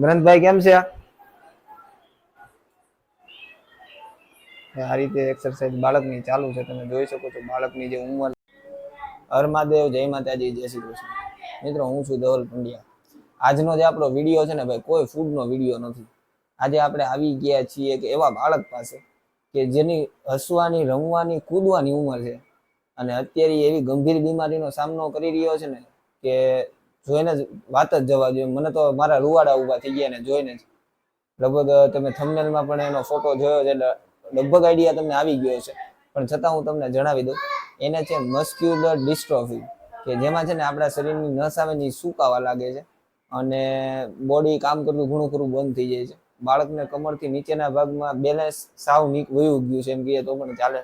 ગ્રંથભાઈ કેમ છે? આ રીતે એક્સરસાઇઝ બાળકની ચાલુ છે. તમે જોઈ શકો છો બાળકની જે ઉંમર. હર મહાદેવ, જય માતાજી, જય શ્રી કૃષ્ણ. મિત્રો, હું છું ધવલ પંડ્યા. આજનો જે આપણો વિડીયો છે ને ભાઈ, કોઈ ફૂડનો વિડીયો નથી. આજે આપણે આવી ગયા છીએ કે એવા બાળક પાસે કે જેની હસવાની, રમવાની, કૂદવાની ઉંમર છે અને અત્યારે એવી ગંભીર બીમારીનો સામનો કરી રહ્યો છે ને કે જોઈને જ વાત જ જવા જોઈએ. મને તો મારા રૂવાડા ઉભા થઈ ગયા ને જોઈને જ. લગભગ તમે થંબનેલમાં પણ એનો ફોટો જોયો છે એટલે લગભગ આઈડિયા તમને આવી ગયો છે, પણ છતાં હું તમને જણાવી દઉં. એને છે મસ્ક્યુલર ડિસ્ટ્રોફી, કે જેમાં છે ને આપણા શરીરની નસ આવે ને સુકાવા લાગે છે અને બોડી કામ કરતું ઘણું ખરું બંધ થઈ જાય છે. બાળકને કમરથી નીચેના ભાગમાં બેલેન્સ સાવ વયું ગયું છે એમ કહીએ તો પણ ચાલે.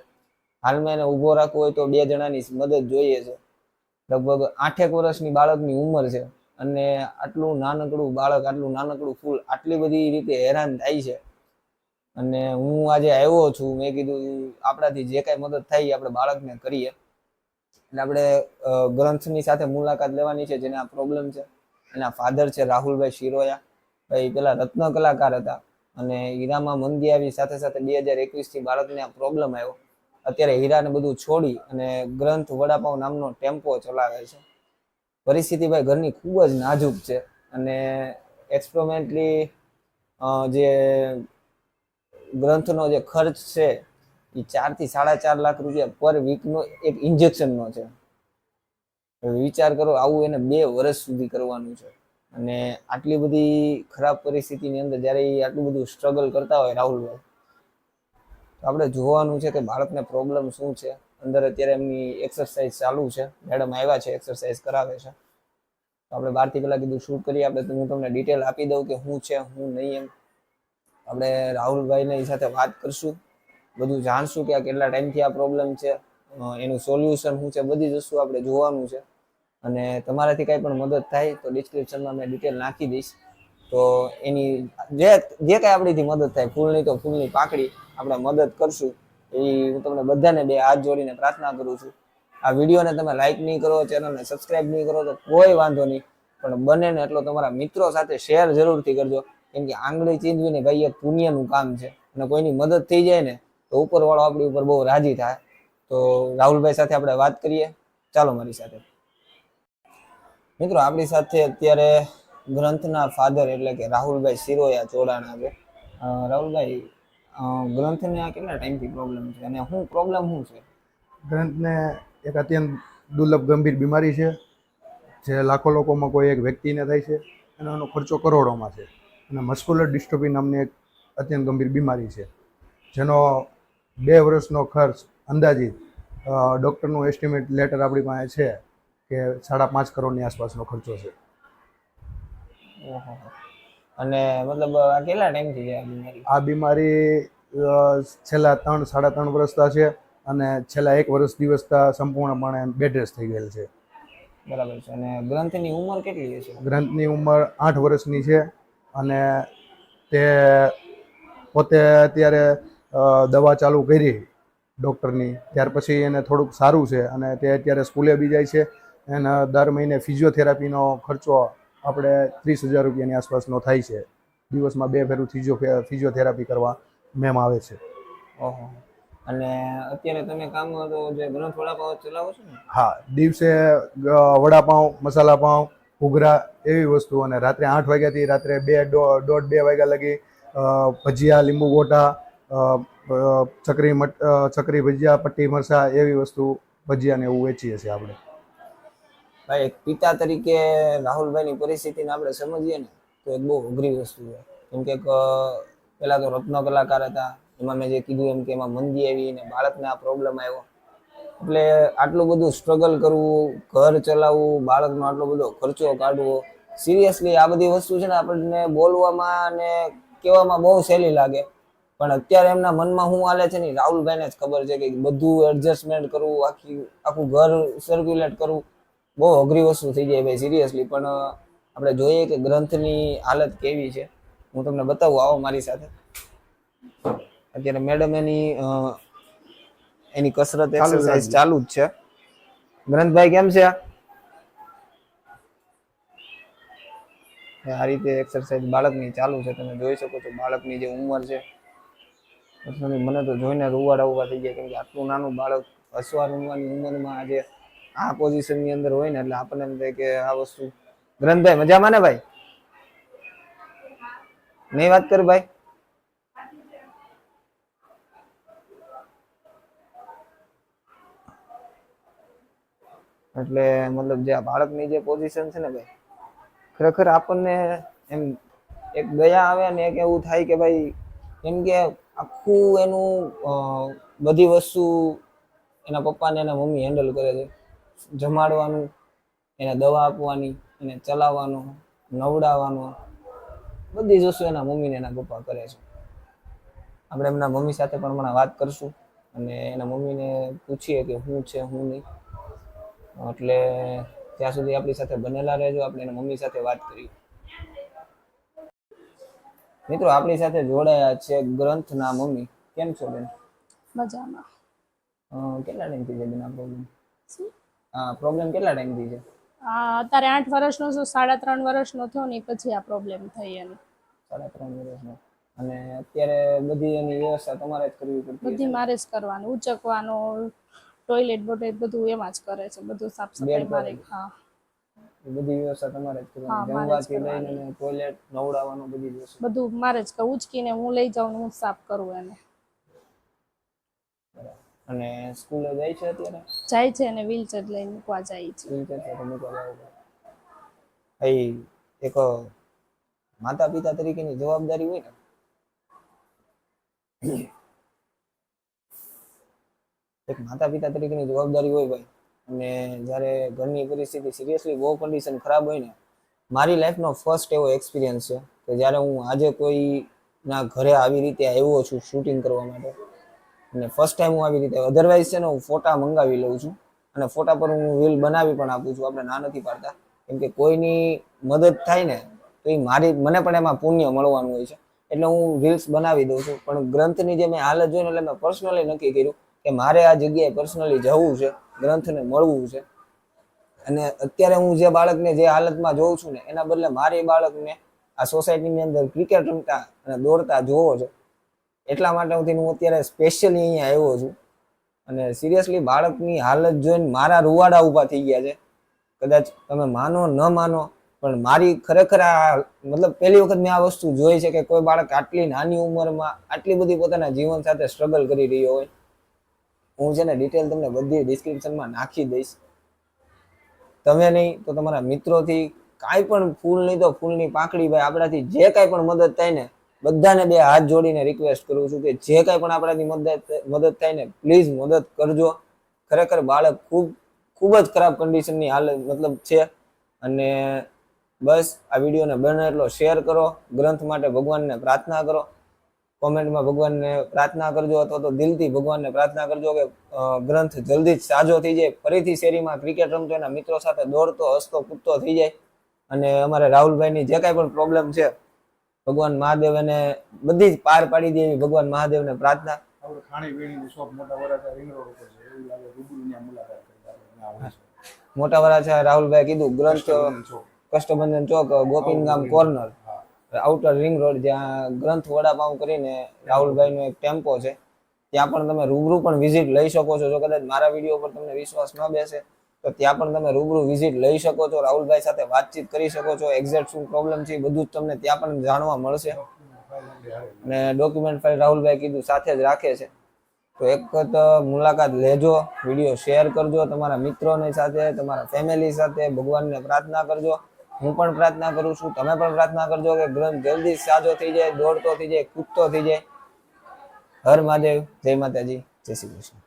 હાલમાં એને ઊભો રાખવો હોય તો 2 જણાની મદદ જોઈએ છે. લગભગ 8 વર્ષની બાળકની ઉંમર છે અને આટલું નાનકડું બાળક, આટલું નાનકડું ફૂલ આટલી બધી રીતે હેરાન થાય છે. અને હું આજે આવ્યો છું, મેં કીધું આપણાથી જે કાંઈ મદદ થાય આપણે બાળકને કરીએ. એટલે આપણે ગ્રંથની સાથે મુલાકાત લેવાની છે, જેને આ પ્રોબ્લેમ છે. એના ફાધર છે રાહુલભાઈ શિરોયા. ભાઈ પેલા રત્ન કલાકાર હતા અને હીરામાં મંદી આવી, સાથે સાથે 2021 થી બાળકને આ પ્રોબ્લેમ આવ્યો. અત્યારે હીરાને બધું છોડી અને ગ્રંથ વડાપાઉં નામનો ટેમ્પો ચલાવે છે. પરિસ્થિતિ ભાઈ ઘરની ખૂબ જ નાજુક છે અને એક્સપેરિમેન્ટલી જે ગ્રંથનો જે ખર્ચ છે એ 4 થી 4.5 લાખ રૂપિયા પર વીકનો એક ઇન્જેક્શનનો છે. વિચાર કરો, આવું એને 2 વર્ષ સુધી કરવાનું છે. અને આટલી બધી ખરાબ પરિસ્થિતિની અંદર જ્યારે એ આટલું બધું સ્ટ્રગલ કરતા હોય રાહુલભાઈ, તો આપણે જોવાનું છે કે બાળકને પ્રોબ્લેમ શું છે. અંદર અત્યારે એમની એક્સરસાઇઝ ચાલુ છે, મેડમ આવ્યા છે, એક્સરસાઇઝ કરાવે છે. તો આપણે 12 થી પહેલા કીધું શૂટ કરીએ. આપણે હું તમને ડિટેલ આપી દઉં કે શું છે શું નહીં એમ. આપણે રાહુલભાઈની સાથે વાત કરશું, બધું જાણશું કે આ કેટલા ટાઈમથી આ પ્રોબ્લેમ છે, એનું સોલ્યુશન શું છે, બધી જ વસ્તુ આપણે જોવાનું છે. અને તમારાથી કાંઈ પણ મદદ થાય તો ડિસ્ક્રિપ્શનમાં મેં ડિટેલ નાખી દઈશ. તો એની જે કાંઈ આપણીથી મદદ થાય, ફૂલની તો ફૂલની પાકડી, આપણે મદદ કરશું. એ હું તમને બધાને 2 હાથ જોડીને પ્રાર્થના કરું છું. આ વિડીયોને તમે લાઈક નહીં કરો, ચેનલને સબસ્ક્રાઈબ નહીં કરો તો કોઈ વાંધો નહીં, પણ બને ને એટલો તમારા મિત્રો સાથે શેર જરૂરથી કરજો. કેમ કે આંગળી ચીંધવીને ભાઈ એક પુણ્યનું કામ છે અને કોઈની મદદ થઈ જાય ને તો ઉપરવાળો આપણી ઉપર બહુ રાજી થાય. તો રાહુલભાઈ સાથે આપણે વાત કરીએ. ચાલો મારી સાથે. મિત્રો, આપણી સાથે અત્યારે ગ્રંથના ફાધર એટલે કે રાહુલભાઈ શિરોયા જોડાણા છે. રાહુલભાઈ, ગ્રંથને આ કેટલા ટાઈમથી પ્રોબ્લેમ છે અને શું પ્રોબ્લેમ શું છે? ગ્રંથને એક અત્યંત દુર્લભ ગંભીર બીમારી છે, જે લાખો લોકોમાં કોઈ એક વ્યક્તિને થાય છે અને એનો ખર્ચો કરોડોમાં છે. અને મસ્ક્યુલર ડિસ્ટ્રોફી નામની એક અત્યંત ગંભીર બીમારી છે, જેનો 2 વર્ષનો ખર્ચ અંદાજિત ડૉક્ટરનું એસ્ટિમેટ લેટર આપણી પાસે છે કે 5.5 કરોડની આસપાસનો ખર્ચો છે. અને મતલબ આ કેટલા ટાઈમથી છે આ બીમારી છેલ્લા 3-3.5 વર્ષથી છે અને છેલ્લા 1 વર્ષ દિવસથી સંપૂર્ણપણે બેડ રેસ્ટ થઈ ગયેલ છે. બરાબર છે. અને ગ્રંથની ઉંમર કેટલી છે? ગ્રંથની ઉંમર 8 વર્ષની છે અને તે પોતે અત્યારે દવા ચાલુ કરી ડૉક્ટરની, ત્યાર પછી એને થોડુંક સારું છે અને તે અત્યારે સ્કૂલે બી જાય છે. એના દર મહિને ફિઝિયોથેરાપીનો ખર્ચો આપણે 30,000 રૂપિયાની આસપાસનો થાય છે. દિવસમાં 2 ફેરું ફિઝિયોથેરાપી કરવા મેમ આવે છે. ઓહો. અને અત્યારે તમે કામ તો જે ગ્રંથ વડાપાઉં ચલાવો છો ને? હા, દિવસે વડાપાઉં, મસાલા પાઉં, ઘૂઘરા એવી વસ્તુ, અને રાત્રે 8 વાગ્યાથી રાત્રે 2 વાગ્યા લગી ભજીયા, લીંબુ ગોટા, ચકરી ભજીયા, પટ્ટી મરસા એવી વસ્તુ, ભજીયા ને એવું વેચીએ છીએ આપણે. ભાઈ, એક પિતા તરીકે રાહુલભાઈની પરિસ્થિતિને આપણે સમજીએ ને તો એક બહુ અઘરી વસ્તુ છે. કેમ કે પેલા તો રત્ન કલાકાર હતા, એમાં મેં જે કીધું એમ કે એમાં મંદી આવી ને બાળકને આ પ્રોબ્લેમ આવ્યો. એટલે આટલું બધું સ્ટ્રગલ કરવું, ઘર ચલાવવું, બાળકનો આટલો બધો ખર્ચો કાઢવો, સિરિયસલી આ બધી વસ્તુ છે ને આપણને બોલવામાં અને કહેવામાં બહુ સહેલી લાગે, પણ અત્યારે એમના મનમાં શું હાલે છે ને રાહુલભાઈને જ ખબર છે. કે બધું એડજસ્ટમેન્ટ કરવું, આખું ઘર સર્ક્યુલેટ કરવું બહુ અઘરી વસ્તુ થઈ જાય ભાઈ, સિરિયસલી. પણ આપણે જોઈએ કે ગ્રંથની હાલત કેવી છે. હું તમને બતાવું, આવો મારી સાથે. અત્યારે મેડમ એની કસરત એક્સરસાઇઝ ચાલુ જ છે. ગ્રંથભાઈ કેમ છે? આ રીતે એક્સરસાઇઝ બાળકની ચાલુ છે. તમે જોઈ શકો છો બાળકની જે ઉંમર છે, મને તો જોઈને રૂવાડા ઉભા થઈ ગયા, કેમ કે આટલું નાનું બાળક હસવા રમવાની ઉંમરમાં આજે આ પોઝિશનની અંદર હોય ને, એટલે આપણને એમ થાય કે આ વસ્તુ. ગ્રંથભાઈ મજામાં ને ભાઈ? નહીં વાત કર ભાઈ. એટલે મતલબ જે આ બાળકની જે પોઝિશન છે ને ભાઈ, ખરેખર આપણને એમ એક દયા આવે ને એક એવું થાય કે ભાઈ, કેમ કે આખું એનું બધી વસ્તુ એના પપ્પા ને એના મમ્મી હેન્ડલ કરે છે. જમાડવાનું, એને દવા આપવાની, એને ચલાવવાનું, નવડાવવાનું, બધી જ વસ્તુ એના મમ્મી ને એના પપ્પા કરે છે. આપણે એમના મમ્મી સાથે પણ હમણાં વાત કરશું અને એના મમ્મીને પૂછીએ કે શું છે શું નહીં. એટલે ત્યાં સુધી આપણી સાથે બનેલા રહેજો, આપણે એના મમ્મી સાથે વાત કરીએ. મિત્રો આપણી સાથે જોડાયા છે ગ્રંથના મમ્મી. કેમ છો બેન? મજામાં. કેટલા ટાઈમથી છે બેન આ પ્રોબ્લેમ? હા, પ્રોબ્લેમ કેટલા ટાઈમથી છે? અત્યારે 8 વર્ષનો છું, 3.5 વર્ષનો થયો ને પછી આ પ્રોબ્લેમ થઈ એને. 3.5 વર્ષનો. અને અત્યારે બધી એની વ્યવસ્થા તમારે જ કરવી પડતી? બધી મારે જ કરવાનું, ઉચકવાનું, ટોયલેટ બોટેટ બધું એમાં જ કરે છે, બધું સાફ સફાઈ મારે. હા, બધી વ્યવસ્થા તમારે જ કરવાની, જમવાથી લઈને ટોયલેટ, નવડાવવાનું, બધી વ્યવસ્થા બધું મારે જ કરું. ઉચકીને હું લઈ જાઉં ને હું સાફ કરું એને. અને સ્કૂલે જાય છે અત્યારે? જાય છે અને વ્હીલચેર લઈને મૂકવા જાય છે. વ્હીલચેર સાથે મૂકવા જાય. એક માતા પિતા તરીકેની જવાબદારી હોય ને, એક માતા પિતા તરીકેની જવાબદારી હોય ભાઈ. અને જ્યારે ઘરની પરિસ્થિતિ સિરિયસલી બહુ કન્ડિશન ખરાબ હોય ને, મારી લાઈફનો ફર્સ્ટ એવો એક્સપિરિયન્સ છે કે જ્યારે હું આજે કોઈના ઘરે આવી રીતે આવ્યો છું શૂટિંગ કરવા માટે, અને ફર્સ્ટ ટાઈમ હું આવી રીતે, અધરવાઇઝ છે ને હું ફોટા મંગાવી લઉં છું અને ફોટા પર હું રીલ બનાવી પણ આપું છું. આપણે ના નથી પાડતા, કેમ કે કોઈની મદદ થાય ને તો એ મને પણ એમાં પુણ્ય મળવાનું હોય છે, એટલે હું રીલ્સ બનાવી દઉં છું. પણ ગ્રંથની જે મેં હાલત જોઈને એટલે મેં પર્સનલી નક્કી કર્યું કે મારે આ જગ્યાએ પર્સનલી જવું છે, ગ્રંથને મળવું છે. અને અત્યારે હું જે બાળકને જે હાલતમાં જોઉં છું ને, એના બદલે મારી બાળકને આ સોસાયટીની અંદર ક્રિકેટ રમતા અને દોડતા જોવો છે. એટલા માટે હું અત્યારે સ્પેશિયલી અહીંયા આવ્યો છું. અને સિરિયસલી બાળકની હાલત જોઈને મારા રૂવાડા ઊભા થઈ ગયા છે. કદાચ તમે માનો ન માનો, પણ મારી ખરેખર આ મતલબ પહેલી વખત મેં આ વસ્તુ જોઈ છે કે કોઈ બાળક આટલી નાની ઉંમરમાં આટલી બધી પોતાના જીવન સાથે સ્ટ્રગલ કરી રહ્યો હોય. હું છે ને ડિટેલ તમને બધી ડિસ્ક્રિપ્શનમાં નાખી દઈશ. તમે નહીં તો તમારા મિત્રોથી કાંઈ પણ, ફૂલ નહીં તો ફૂલની પાંખડી, ભાઈ આપણાથી જે કાંઈ પણ મદદ થાય ને, બધાને બે હાથ જોડીને રિક્વેસ્ટ કરું છું કે જે કાંઈ પણ આપણાથી મદદ થાય ને પ્લીઝ મદદ કરજો. ખરેખર બાળક ખૂબ જ ખરાબ કન્ડિશનની હાલત મતલબ છે. અને બસ આ વિડીયોને બને એટલો શેર કરો, ગ્રંથ માટે ભગવાનને પ્રાર્થના કરો, કોમેન્ટમાં ભગવાનને પ્રાર્થના કરજો, અથવા તો દિલથી ભગવાનને પ્રાર્થના કરજો કે ગ્રંથ જલ્દી જ સાજો થઈ જાય, ફરીથી શેરીમાં ક્રિકેટ રમતો એના મિત્રો સાથે દોડતો હસતો કૂદતો થઈ જાય. અને અમારે રાહુલભાઈની જે કાંઈ પણ પ્રોબ્લેમ છે, ભગવાન મહાદેવ એને બધી જ પાર પાડી દે એવી ભગવાન મહાદેવને પ્રાર્થના. મોટા વરાછા રાહુલભાઈ કીધું ગ્રંથ કષ્ટબંધન ચોક, ગોપીનગામ કોર્નર, આઉટર રિંગ રોડ, જ્યાં ગ્રંથ વડાપાઉં કરીને રાહુલભાઈનો એક ટેમ્પો છે, ત્યાં પણ તમે રૂબરૂ પણ વિઝિટ લઈ શકો છો. જો કદાચ મારા વિડીયો પર તમને વિશ્વાસ ન બેસે તો ત્યાં પણ તમે રૂબરૂ વિઝિટ લઈ શકો છો, રાહુલભાઈ સાથે વાતચીત કરી શકો છો. એક્ઝેક્ટ શું પ્રોબ્લેમ છે એ બધું જ તમને ત્યાં પણ જાણવા મળશે. અને ડોક્યુમેન્ટ ફાઇલ રાહુલભાઈ કીધું સાથે જ રાખે છે. તો એક વખત મુલાકાત લેજો, વિડીયો શેર કરજો તમારા મિત્રોની સાથે, તમારા ફેમિલી સાથે. ભગવાનને પ્રાર્થના કરજો, હું પણ પ્રાર્થના કરું છું, તમે પણ પ્રાર્થના કરજો કે ગ્રંથ જલ્દી સાજો થઈ જાય, દોડતો થઈ જાય, કૂદતો થઈ જાય. હર મહાદેવ, જય માતાજી, જય શ્રી કૃષ્ણ.